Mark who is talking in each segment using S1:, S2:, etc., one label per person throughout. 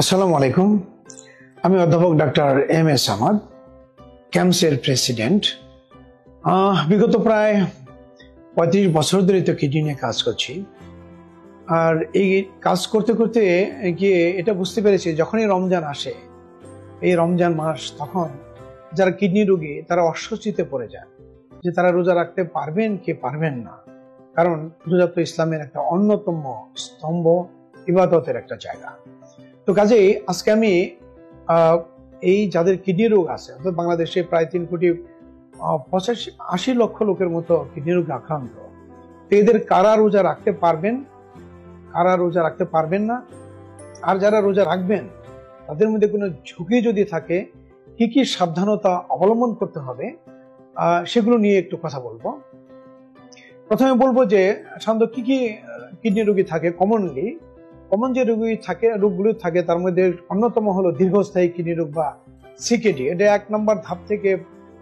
S1: আসসালামু আলাইকুম। আমি অধ্যাপক ডাক্তার এম এস আহমদ, ক্যামসের প্রেসিডেন্ট। বিগত প্রায় ৩৫ বছর ধরে তো কিডনি নিয়ে কাজ করছি। আর এই কাজ করতে করতে গিয়ে এটা বুঝতে পেরেছি, যখনই রমজান আসে, এই রমজান মাস, তখন যারা কিডনি রোগী তারা অস্বস্তিতে পড়ে যায় যে তারা রোজা রাখতে পারবেন কি পারবেন না। কারণ রোজা তো ইসলামের একটা অন্যতম স্তম্ভ, ইবাদতের একটা জায়গা। তো কাজেই আজকে আমি এই যাদের কিডনি রোগ আছে, অর্থাৎ বাংলাদেশে প্রায় ৩,৮০,০০,০০ লক্ষ লোকের মতো কিডনি রোগে আক্রান্ত, তো এদের কারা রোজা রাখতে পারবেন, কারা রোজা রাখতে পারবেন না, আর যারা রোজা রাখবেন তাদের মধ্যে কোনো ঝুঁকি যদি থাকে কি কি সাবধানতা অবলম্বন করতে হবে, সেগুলো নিয়ে একটু কথা বলবো। প্রথমে বলবো যে সাধারণত কি কি কিডনি রোগী থাকে। কমন যে রোগগুলো থাকে তার মধ্যে অন্যতম হলো দীর্ঘস্থায়ী কিডনি রোগ বা সিকেডি। এটা ১ নম্বর ধাপ থেকে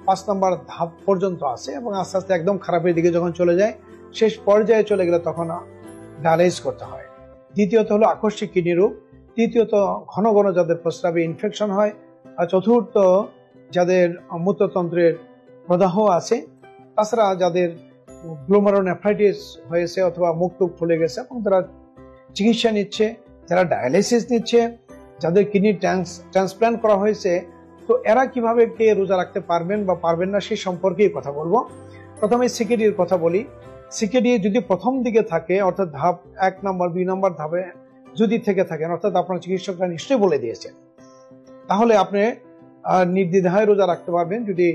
S1: ৫ নম্বর ধাপ পর্যন্ত আছে এবং আস্তে আস্তে একদম খারাপের দিকে যখন চলে যায়, শেষ পর্যায়ে চলে গেলে তখন ডায়ালাইসিস করতে হয়। দ্বিতীয়ত হলো আকস্মিক কিডনি রোগ। তৃতীয়ত ঘন ঘন যাদের প্রস্রাবে ইনফেকশন হয়। আর চতুর্থ যাদের মূত্রতন্ত্রের প্রদাহ আছে। তাছাড়া যাদের গ্লোমেরোনেফ্রাইটিস হয়েছে অথবা মুখ ফুলে গেছে এবং তারা চিকিৎসা নিচ্ছে, যারা ডায়ালাইসিস নিচ্ছে, যাদের কিডনি ট্রান্সপ্লান্ট করা হয়েছে, তো এরা কিভাবে কে রোজা রাখতে পারবেন বা পারবেন না সে সম্পর্কেই কথা বলবো। প্রথমে সিকেডির কথা বলি। সিকেডি যদি প্রথম দিকে থাকে, অর্থাৎ ধাপ ১ নম্বর ২ নম্বর ধাপে যদি থেকে থাকেন, অর্থাৎ আপনার চিকিৎসকরা নিশ্চয়ই বলে দিয়েছেন, তাহলে আপনি নির্দ্বিধায় রোজা রাখতে পারবেন যদি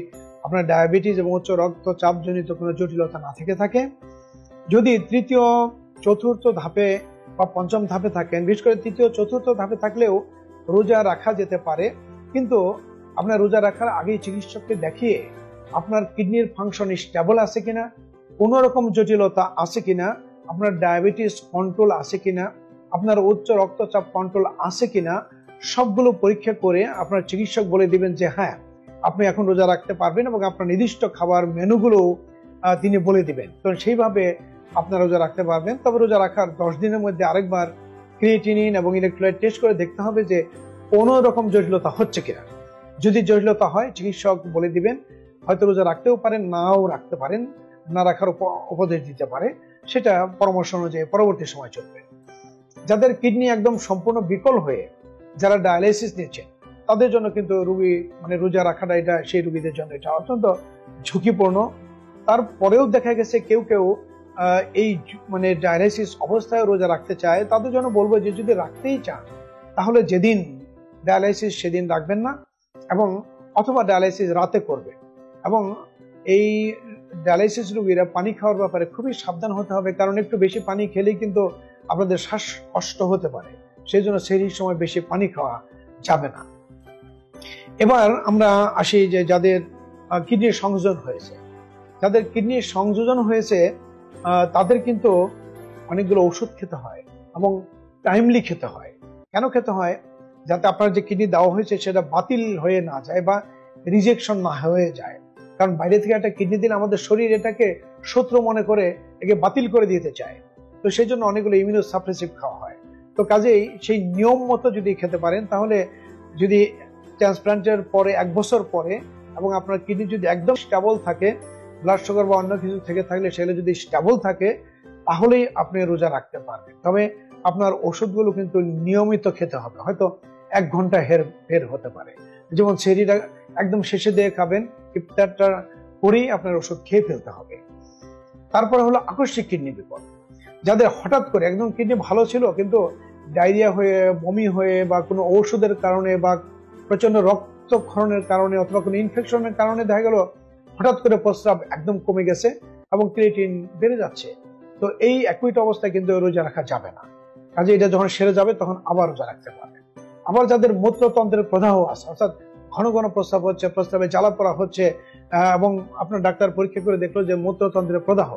S1: আপনার ডায়াবেটিস এবং উচ্চ রক্তচাপ জনিত কোনো জটিলতা না থেকে থাকে। যদি তৃতীয় চতুর্থ ধাপে বা পঞ্চম ধাপে থাকেন, বিশেষ করে তৃতীয় চতুর্থ ধাপে থাকলেও রোজা রাখা যেতে পারে, কিন্তু আপনার রোজা রাখার আগেই চিকিৎসককে দেখিয়ে আপনার কিডনির ফাংশন স্টেবল আছে কিনা, কোনো রকম জটিলতা আছে কিনা, আপনার ডায়াবেটিস কন্ট্রোল আছে কিনা, আপনার উচ্চ রক্তচাপ কন্ট্রোল আছে কিনা, সবগুলো পরীক্ষা করে আপনার চিকিৎসক বলে দিবেন যে হ্যাঁ আপনি এখন রোজা রাখতে পারবেন এবং আপনার নির্দিষ্ট খাবার মেনুগুলো তিনি বলে দিবেন। তো সেইভাবে আপনারা রোজা রাখতে পারবেন। তবে রোজা রাখার ১০ দিনের মধ্যে আরেকবার ক্রিয়েটিনিন এবং ইলেকট্রোলাইট টেস্ট করে দেখতে হবে যে কোনো রকম জটিলতা হচ্ছে কিনা। যদি জটিলতা হয় চিকিৎসক বলে দিবেন, হয়তো রোজা রাখতেও পারেন, নাও রাখতে পারেন, না রাখার উপদেশ দিতে পারে, সেটা পরামর্শ অনুযায়ী পরবর্তী সময় চলবে। যাদের কিডনি একদম সম্পূর্ণ বিকল হয়ে যারা ডায়ালাইসিস নিচ্ছেন, তাদের জন্য কিন্তু রোজা রাখাটা এটা সেই রোগীদের জন্য এটা অত্যন্ত ঝুঁকিপূর্ণ। তারপরেও দেখা গেছে কেউ কেউ এই ডায়ালাইসিস অবস্থায় রোজা রাখতে চায়। তাদের জন্য বলবো যে যদি রাখতেই চান তাহলে যেদিন ডায়ালাইসিস সেদিন রাখবেন না, এবং অথবা ডায়ালাইসিস রাতে করবে। এবং এই ডায়ালাইসিস রোগীরা পানি খাওয়ার ব্যাপারে খুবই সাবধান হতে হবে, কারণ একটু বেশি পানি খেলেই কিন্তু আপনাদের শ্বাসকষ্ট হতে পারে। সেই জন্য সেই সময় বেশি পানি খাওয়া যাবে না। এবার আমরা আসি যে যাদের কিডনির সংযোজন হয়েছে, যাদের কিডনির সংযোজন হয়েছে তাদের কিন্তু অনেকগুলো ওষুধ খেতে হয় এবং টাইমলি খেতে হয়। কেন খেতে হয়? যাতে আপনার যে কিডনি দেওয়া হয়েছে সেটা বাতিল হয়ে না যায় বা রিজেকশন না হয়ে যায়। কারণ বাইরে থেকে একটা কিডনি দিলে আমাদের শরীর এটাকে শত্রু মনে করে একে বাতিল করে দিতে চায়। তো সেই জন্য অনেকগুলো ইমিউনোসাপ্রেসিভ খাওয়া হয়। তো কাজেই সেই নিয়ম মতো যদি খেতে পারেন, তাহলে যদি ট্রান্সপ্লান্টের পরে ১ বছর পরে এবং আপনার কিডনি যদি একদম স্টেবল থাকে, ব্লাড সুগার বা অন্য কিছু থেকে থাকলে সেগুলো যদি স্টেবল থাকে, তাহলেই আপনি রোজা রাখতে পারবেন। তবে আপনার ওষুধগুলো কিন্তু নিয়মিত খেতে হবে। হয়তো ১ ঘন্টা হের হতে পারে। যেমন সেহরিটা একদম শেষে দিয়ে খাবেন, ইফতারটা করেই আপনার ওষুধ খেয়ে ফেলতে হবে। তারপরে হলো আকস্মিক কিডনি বিকল। যাদের হঠাৎ করে একদম কিডনি ভালো ছিল কিন্তু ডায়রিয়া হয়ে, বমি হয়ে, বা কোনো ঔষধের কারণে বা প্রচন্ড রক্তক্ষরণের কারণে অথবা কোনো ইনফেকশনের কারণে দেখা গেল হঠাৎ করে প্রস্রাব একদম কমে গেছে এবং ক্রিয়েটিন বেড়ে যাচ্ছে, তো এই একইটা অবস্থায় কিন্তু রোজা রাখা যাবে না। কাজে এটা যখন সেরে যাবে তখন আবার রোজা রাখতে পারবে। আবার যাদের মূত্রতন্ত্রের প্রদাহ আছে, অর্থাৎ ঘন ঘন প্রস্রাব হচ্ছে, প্রস্রাবে জ্বালা পড়া হচ্ছে, এবং আপনার ডাক্তার পরীক্ষা করে দেখলো যে মূত্রতন্ত্রের প্রদাহ,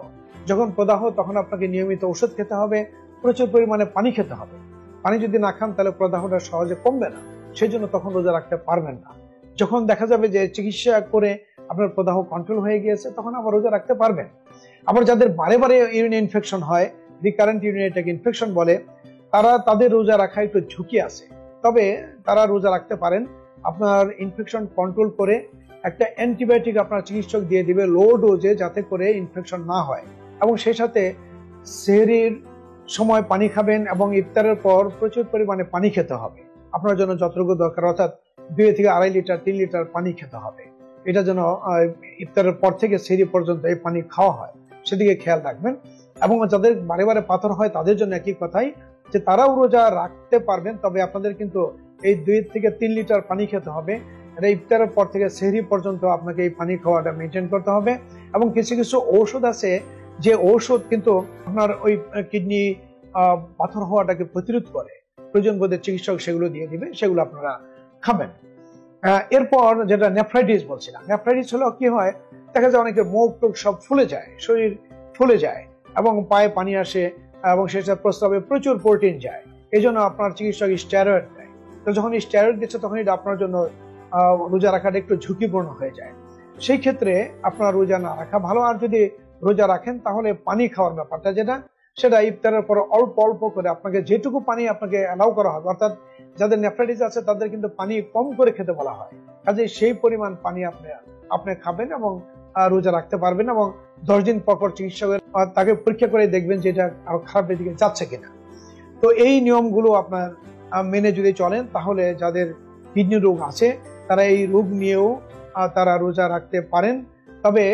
S1: যখন প্রদাহ তখন আপনাকে নিয়মিত ওষুধ খেতে হবে, প্রচুর পরিমাণে পানি খেতে হবে। পানি যদি না খান তাহলে প্রদাহটা সহজে কমবে না, সেই জন্য তখন রোজা রাখতে পারবেন না। যখন দেখা যাবে যে চিকিৎসা করে আপনার প্রদাহ কন্ট্রোল হয়ে গিয়েছে, তখন আবার রোজা রাখতে পারবেন। আবার যাদের বারে বারে ইউরিন ইনফেকশন হয়, রিকারেন্ট ইউরিনারি ট্র্যাক্ট ইনফেকশন বলে, তাদের রোজা রাখা একটু ঝুঁকি আছে। তবে তারা রোজা রাখতে পারেন। আপনার ইনফেকশন কন্ট্রোল করে একটা অ্যান্টিবায়োটিক আপনার চিকিৎসক দিয়ে দিবে লো ডোজে, যাতে করে ইনফেকশন না হয়। এবং সেই সাথে সেহরির সময় পানি খাবেন এবং ইফতারের পর প্রচুর পরিমাণে পানি খেতে হবে। আপনার জন্য যতটুকু দরকার, অর্থাৎ 2 থেকে 2.5 লিটার 3 লিটার পানি খেতে হবে। এটা যেন ইফতারের পর থেকে সেহরি পর্যন্ত এই পানি খাওয়া হয়, সেদিকে খেয়াল রাখবেন। এবং যাদের বারে বারে পাথর হয় তাদের জন্য একই কথাই, যে তারাও রোজা রাখতে পারবেন, তবে আপনাদের কিন্তু এই 2 থেকে 3 লিটার পানি খেতে হবে। এটা ইফতারের পর থেকে সেহরি পর্যন্ত আপনাকে এই পানি খাওয়াটা মেনটেন করতে হবে। এবং কিছু কিছু ঔষধ আছে, যে ঔষধ কিন্তু আপনার ওই কিডনি পাথর হওয়াটাকে প্রতিরোধ করে। প্রয়োজন বোধে চিকিৎসক সেগুলো দিয়ে দিবে, সেগুলো আপনারা খাবেন। এরপর যেটা নেফ্রাইটিস বলছিলাম, নেফ্রাইটিস হলো কি হয়, দেখা যায় অনেকের মুখ টুক সব ফুলে যায়, শরীর ফুলে যায় এবং পায়ে পানি আসে এবং সেটা প্রস্রাবে প্রচুর প্রোটিন যায়। এই জন্য আপনার চিকিৎসক স্টেরয়েড দেয়। তো যখন স্টেরয়েড দিচ্ছে তখন এটা আপনার জন্য রোজা রাখাটা একটু ঝুঁকিপূর্ণ হয়ে যায়। সেই ক্ষেত্রে আপনার রোজা না রাখা ভালো। আর যদি রোজা রাখেন তাহলে পানি খাওয়ার ব্যাপারটা যেটা, সেটা ইফতারের পর অল্প অল্প করে আপনাকে যেটুকু পানি আপনাকে অ্যালাউ করা হবে, অর্থাৎ যাদের নেফ্রাইটিস আছে তাদের কিন্তু পানি কম করে খেতে বলা হয়। কাজে সেই পরিমাণ পানি আপনি খাবেন এবং রোজা রাখতে পারবেন। এবং 10 দিন পর পর চিকিৎসকের তাকে পরীক্ষা করে দেখবেন যে এটা আরো খারাপের দিকে যাচ্ছে কিনা। তো এই নিয়মগুলো আপনার মেনে যদি চলেন, তাহলে যাদের কিডনি রোগ আছে তারা এই রোগ নিয়েও তারা রোজা রাখতে পারেন। তবে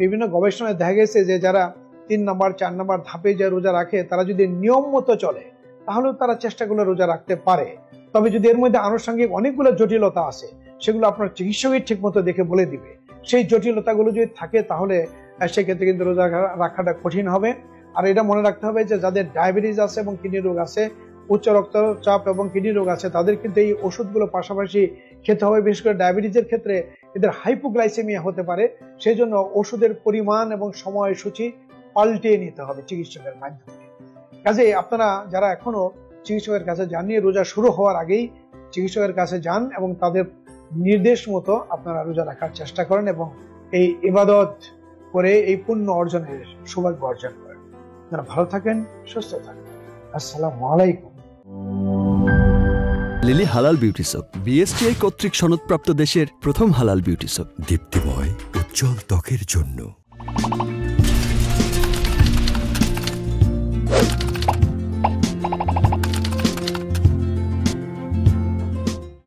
S1: বিভিন্ন গবেষণায় দেখা গেছে যে যারা 3 নম্বর 4 নম্বর ধাপে যে রোজা রাখে, তারা যদি নিয়ম মতো চলে তাহলেও তারা চেষ্টা করলে রোজা রাখতে পারে। তবে যদি এর মধ্যে আনুষঙ্গিক অনেকগুলো জটিলতা আছে, সেগুলো আপনার চিকিৎসকই ঠিক মতো দেখে বলে দিবে। সেই জটিলতাগুলো যদি থাকে তাহলে সেক্ষেত্রে কিন্তু রোজা রাখাটা কঠিন হবে। আর এটা মনে রাখতে হবে যে যাদের ডায়াবেটিস আছে এবং কিডনি রোগ আছে, উচ্চ রক্তচাপ এবং কিডনি রোগ আছে, তাদের কিন্তু এই ওষুধগুলো পাশাপাশি খেতে হবে। বিশেষ করে ডায়াবেটিসের ক্ষেত্রে এদের হাইপোগ্লাইসেমিয়া হতে পারে, সেই জন্য ওষুধের পরিমাণ এবং সময়সূচি পাল্টে নিতে হবে চিকিৎসকের মাধ্যমে। কাজে আপনারা যারা এখনো চিকিৎসকের কাছে যাননি, রোজা শুরু হওয়ার আগেই চিকিৎসকের কাছে যান এবং তাদের নির্দেশ মতো আপনারা রোজা রাখার চেষ্টা করেন এবং এই ইবাদত করে এই পুণ্য অর্জনের সৌভাগ্য অর্জন করেন। যারা ভালো থাকেন, সুস্থ থাকেন। আসসালামু আলাইকুম।
S2: লিলি হালাল বিউটি সোপ, বিএসটিআই কর্তৃক সনদপ্রাপ্ত দেশের প্রথম হালাল বিউটি সোপ, দীপ্তিময় উজ্জ্বল ত্বকের জন্য।